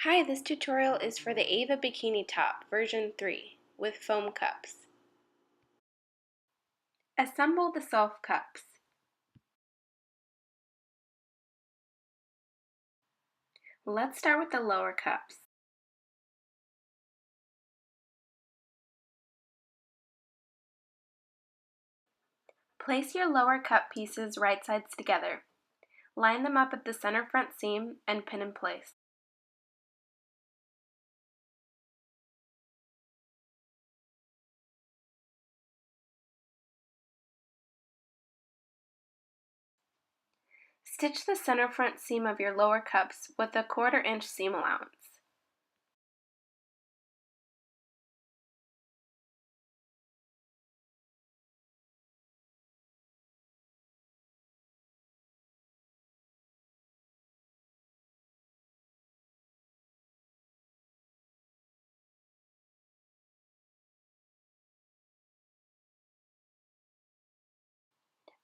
Hi, this tutorial is for the Ava Bikini Top version 3 with foam cups. Assemble the self cups. Let's start with the lower cups. Place your lower cup pieces right sides together. Line them up at the center front seam and pin in place. Stitch the center front seam of your lower cups with a 1/4 inch seam allowance.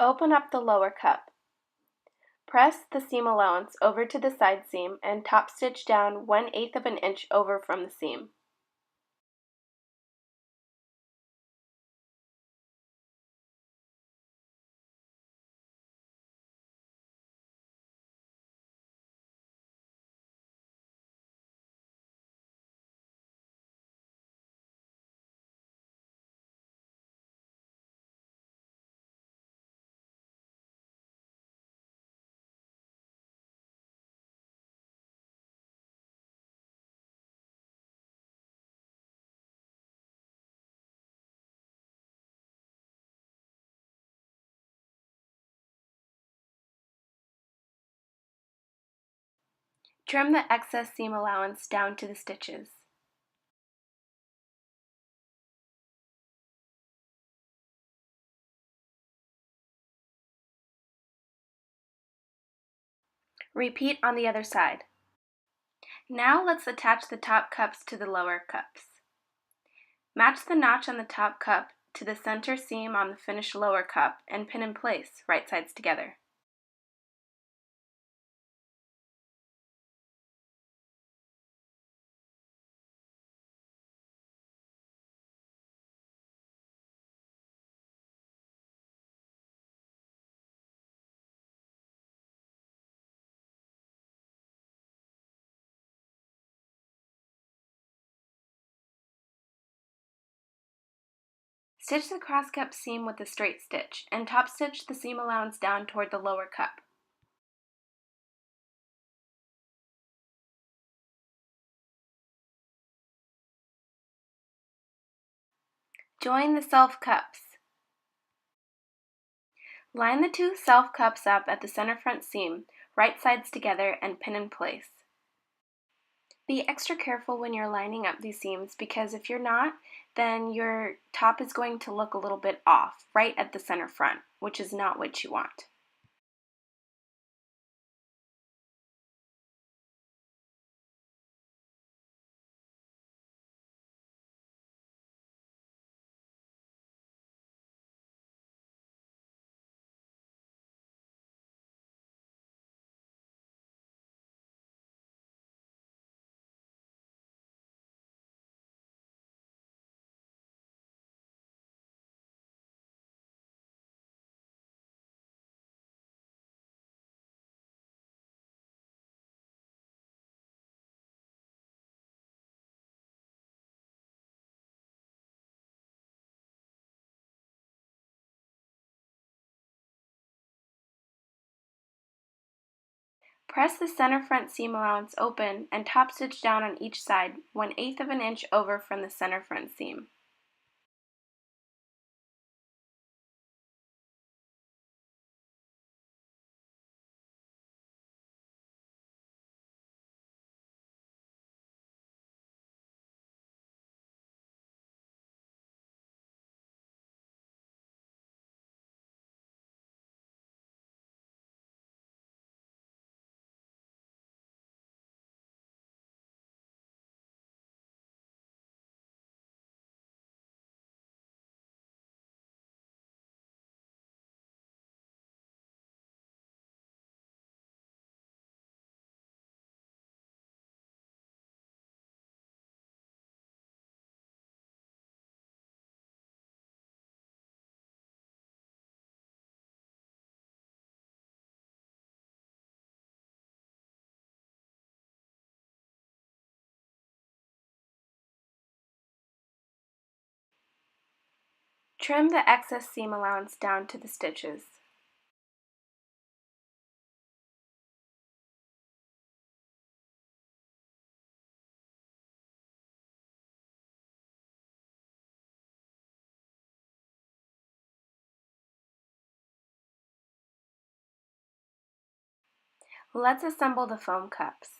Open up the lower cup. Press the seam allowance over to the side seam and top stitch down 1/8 of an inch over from the seam. Trim the excess seam allowance down to the stitches. Repeat on the other side. Now let's attach the top cups to the lower cups. Match the notch on the top cup to the center seam on the finished lower cup and pin in place, right sides together. Stitch the cross cup seam with a straight stitch and top stitch the seam allowance down toward the lower cup. Join the self cups. Line the two self cups up at the center front seam, right sides together, and pin in place. Be extra careful when you're lining up these seams because if you're not, then your top is going to look a little bit off right at the center front, which is not what you want. Press the center front seam allowance open and top stitch down on each side 1/8 of an inch over from the center front seam. Trim the excess seam allowance down to the stitches. Let's assemble the foam cups.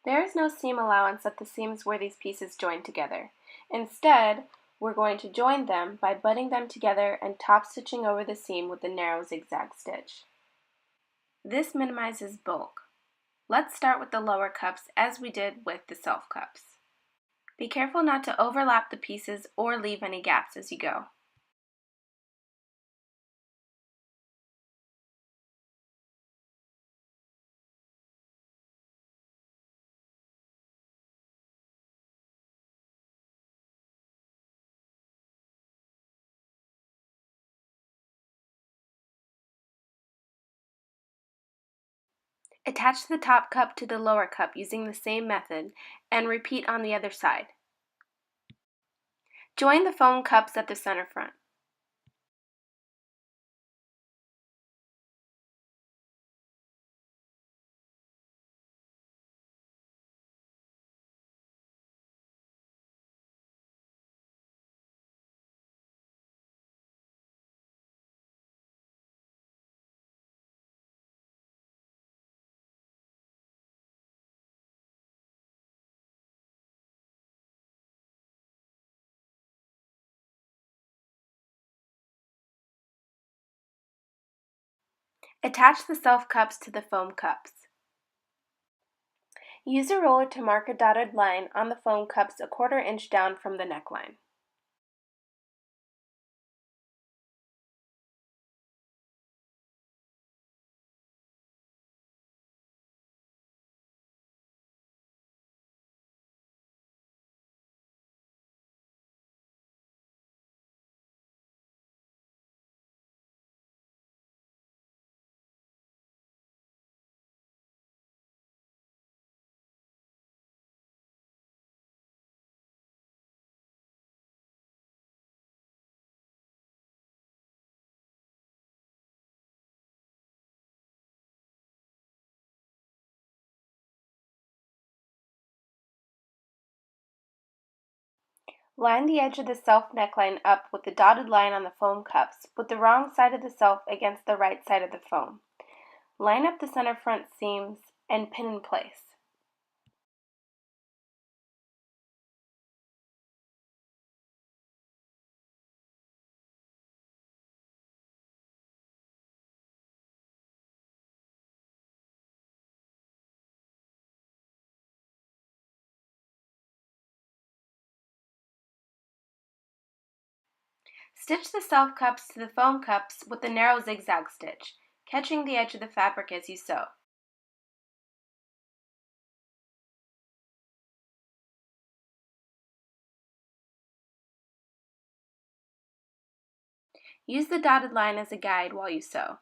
There is no seam allowance at the seams where these pieces join together. Instead, we're going to join them by butting them together and top stitching over the seam with the narrow zigzag stitch. This minimizes bulk. Let's start with the lower cups as we did with the self cups. Be careful not to overlap the pieces or leave any gaps as you go. Attach the top cup to the lower cup using the same method and repeat on the other side. Join the foam cups at the center front. Attach the self cups to the foam cups. Use a roller to mark a dotted line on the foam cups a 1/4 inch down from the neckline. Line the edge of the self neckline up with the dotted line on the foam cups, with the wrong side of the self against the right side of the foam. Line up the center front seams and pin in place. Stitch the self cups to the foam cups with the narrow zigzag stitch, catching the edge of the fabric as you sew. Use the dotted line as a guide while you sew.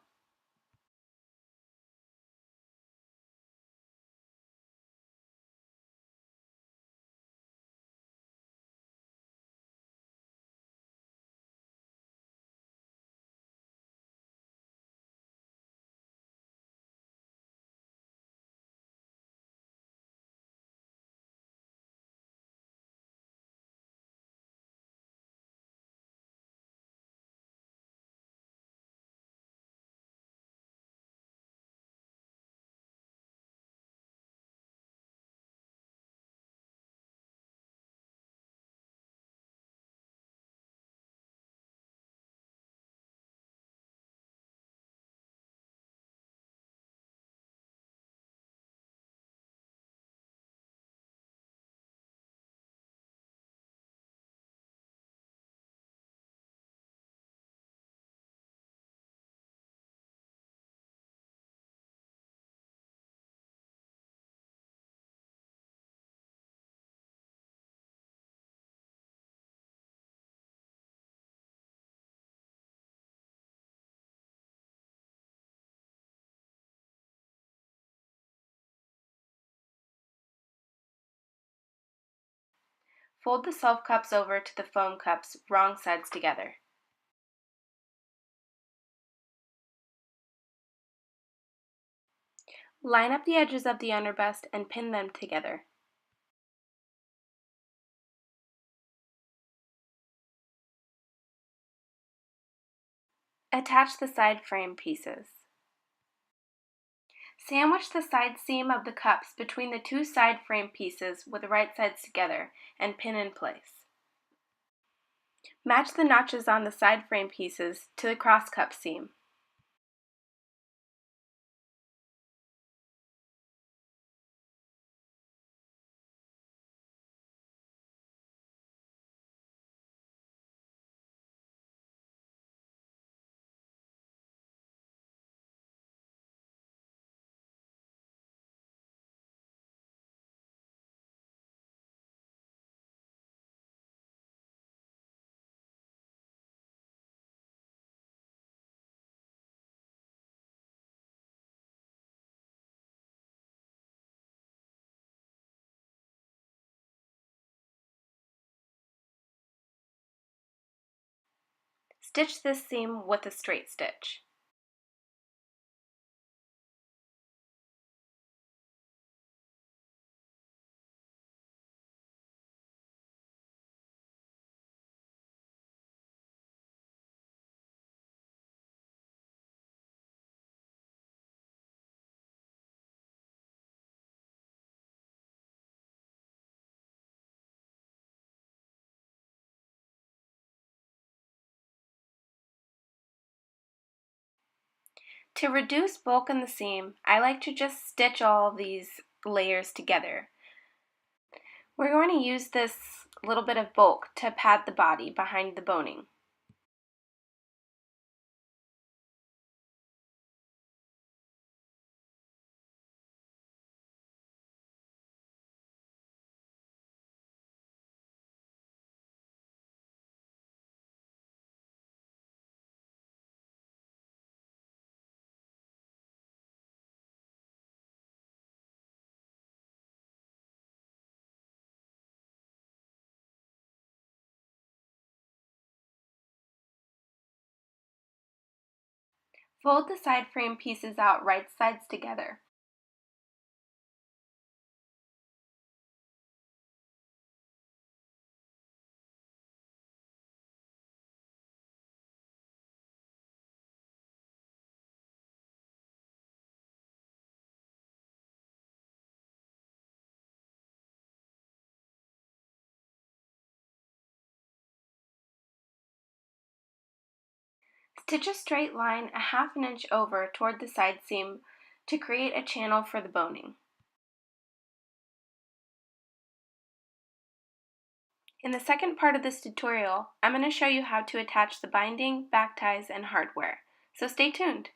Fold the self cups over to the foam cups, wrong sides together. Line up the edges of the underbust and pin them together. Attach the side frame pieces. Sandwich the side seam of the cups between the two side frame pieces with the right sides together and pin in place. Match the notches on the side frame pieces to the cross cup seam. Stitch this seam with a straight stitch. To reduce bulk in the seam, I like to just stitch all of these layers together. We're going to use this little bit of bulk to pad the body behind the boning. Fold the side frame pieces out right sides together. Stitch a straight line a half an inch over toward the side seam to create a channel for the boning. In the second part of this tutorial, I'm going to show you how to attach the binding, back ties, and hardware, so stay tuned.